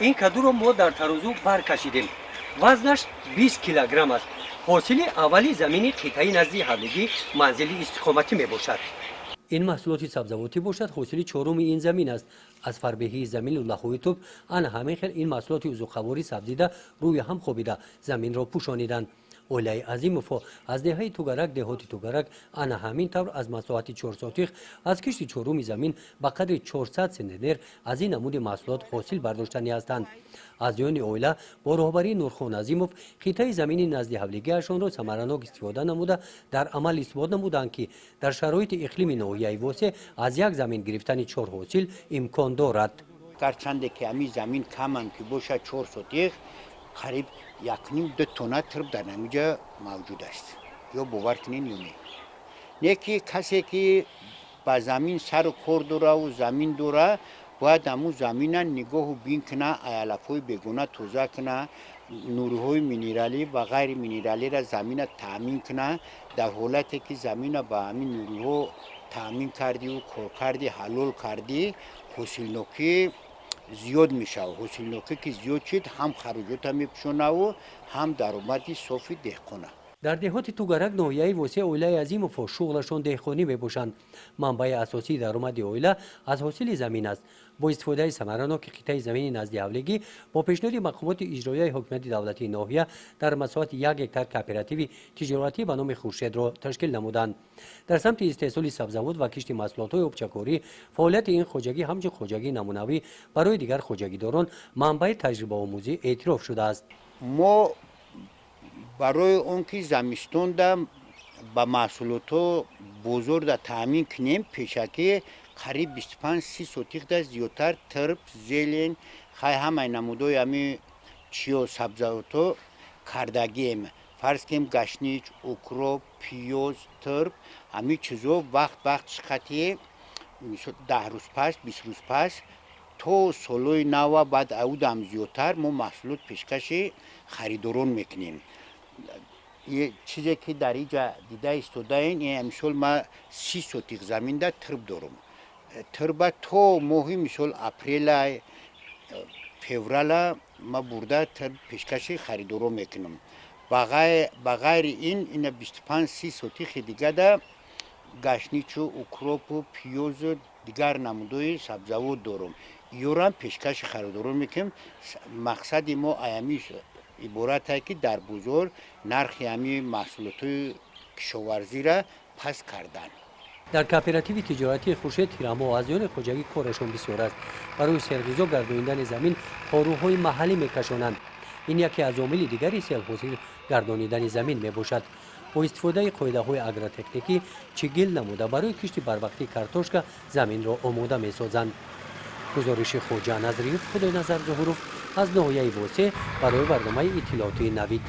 این کدو رو ما در ترازو برکشیدیم. وزنش 20 کیلوگرم است. حاصل اولی زمین قطعه نزدی حملگی منزلی استقامتی می باشد. این محصولات سبزیجاتی باشد حاصل چهارم این زمین است. از فربهی زمین لخوی توپ آن همه خیل این محصولات عضوخواری سبزیده روی هم خوابیده زمین را پوشانیدند. اولای عظیموف از دهه توگرک دهاتی توگرک آن همین طور از مساحت 4 ساتیخ از کشت چهارم زمین به قدر 400 سنتیمتر از این نمود محصولات حاصل برداشتنی هستند. از یون اویلا با رهبری نورخان عظیموف قطعه زمین نزد حملگیشان را ثمرناک استفاده نموده در عمل اثبات نمودند که در شرایط اقلیم ناحیه واسع از یک زمین گرفتن 4 حاصل امکان دارد. گرچند که همین زمین کم که باشه 4 ساتیخ قریب 1.5-2 تن ترب در نمیجا موجود است. یا باور کنین یا نه که کسی که با زمین سر و کار داره و زمین داره باید همون زمین نگاه و بین کنه ایالفای بگونه توزه کنه نورهای مینرالی و غیر مینرالی را زمین تامین کنه در حالتی که زمین با همین نورها تامین کردی و کار کردی حلال کردی حاصل زیاد میشه و حاصل که زیاد شد هم خرجات هم میپشونه و هم درآمدی صافی دهقانه. در دهات توگرک ناحیه واسع اولای عظیم و شغلشان دهقانی میباشند. منبع اساسی درآمد اویلا از حاصل زمین است. با استفاده ثمرناک قطعه زمین نزد حملگی با پیشنهاد مقامات اجرایی حکومت دولتی ناحیه در مساحت 1 هکتار کوپراتیو تجارتی به نام خورشید را تشکیل نمودند. در سمت استحصال سبزیجات و کشت محصولات آبچکاری فعالیت این خوجگی همچون خوجگی نمونوی برای دیگر خوجگیداران منبع تجربه آموزی اعتراف شده است. ما برای اون که زمستون دا با محصولات بزرگ تامین کنیم پیشکی قریب 25-30 سوتیخ دا زیادتر ترب زیلین خواهی همه نمودای همی چی و سبزیجات کردگیم فرض کنیم گشنیج، اکروب، پیاز، ترب همی چیزو وقت شخطی 10 روز پس 20 روز پس تو سالوی نو بعد اودم زیادتر ما محصولات پیشکش خریداران میکنیم. یه چیزی که در اینجا دیده استوده این امسال ما 30 سوتیخ زمین در ترب دارم. ترب تو ماهی مثال اپریل فوریه ما برده ترب پیشکش خریداران میکنم. بغیر این 25-30 سوتیخ دیگه در گشنیج و اکروپ و پیاز و دیگر نمودای سبزیجات دارم. یورم پیشکش خریداران میکنم. مقصد ما ایامی عبارت است که در بازار نرخ همی محصولات کشاورزی را پس کردن. در کوپراتیو تجارتی خورشید تیراما از یون خوجگی کارشون بسیار است. برای سرغیزا گردانیدن زمین پاروهای محلی میکشانند. این یکی از عوامل دیگری سال‌حاصل گردانیدن زمین میباشد. با استفاده قاعده‌های اگرotechniکی چگل نموده برای کشت بروقتی کارتوشکا زمین را آماده میسازند. گزارش خوجا نظریف خدای نظر ظهوروف از ناحیه واسع برای برنامه اطلاعاتی نوید.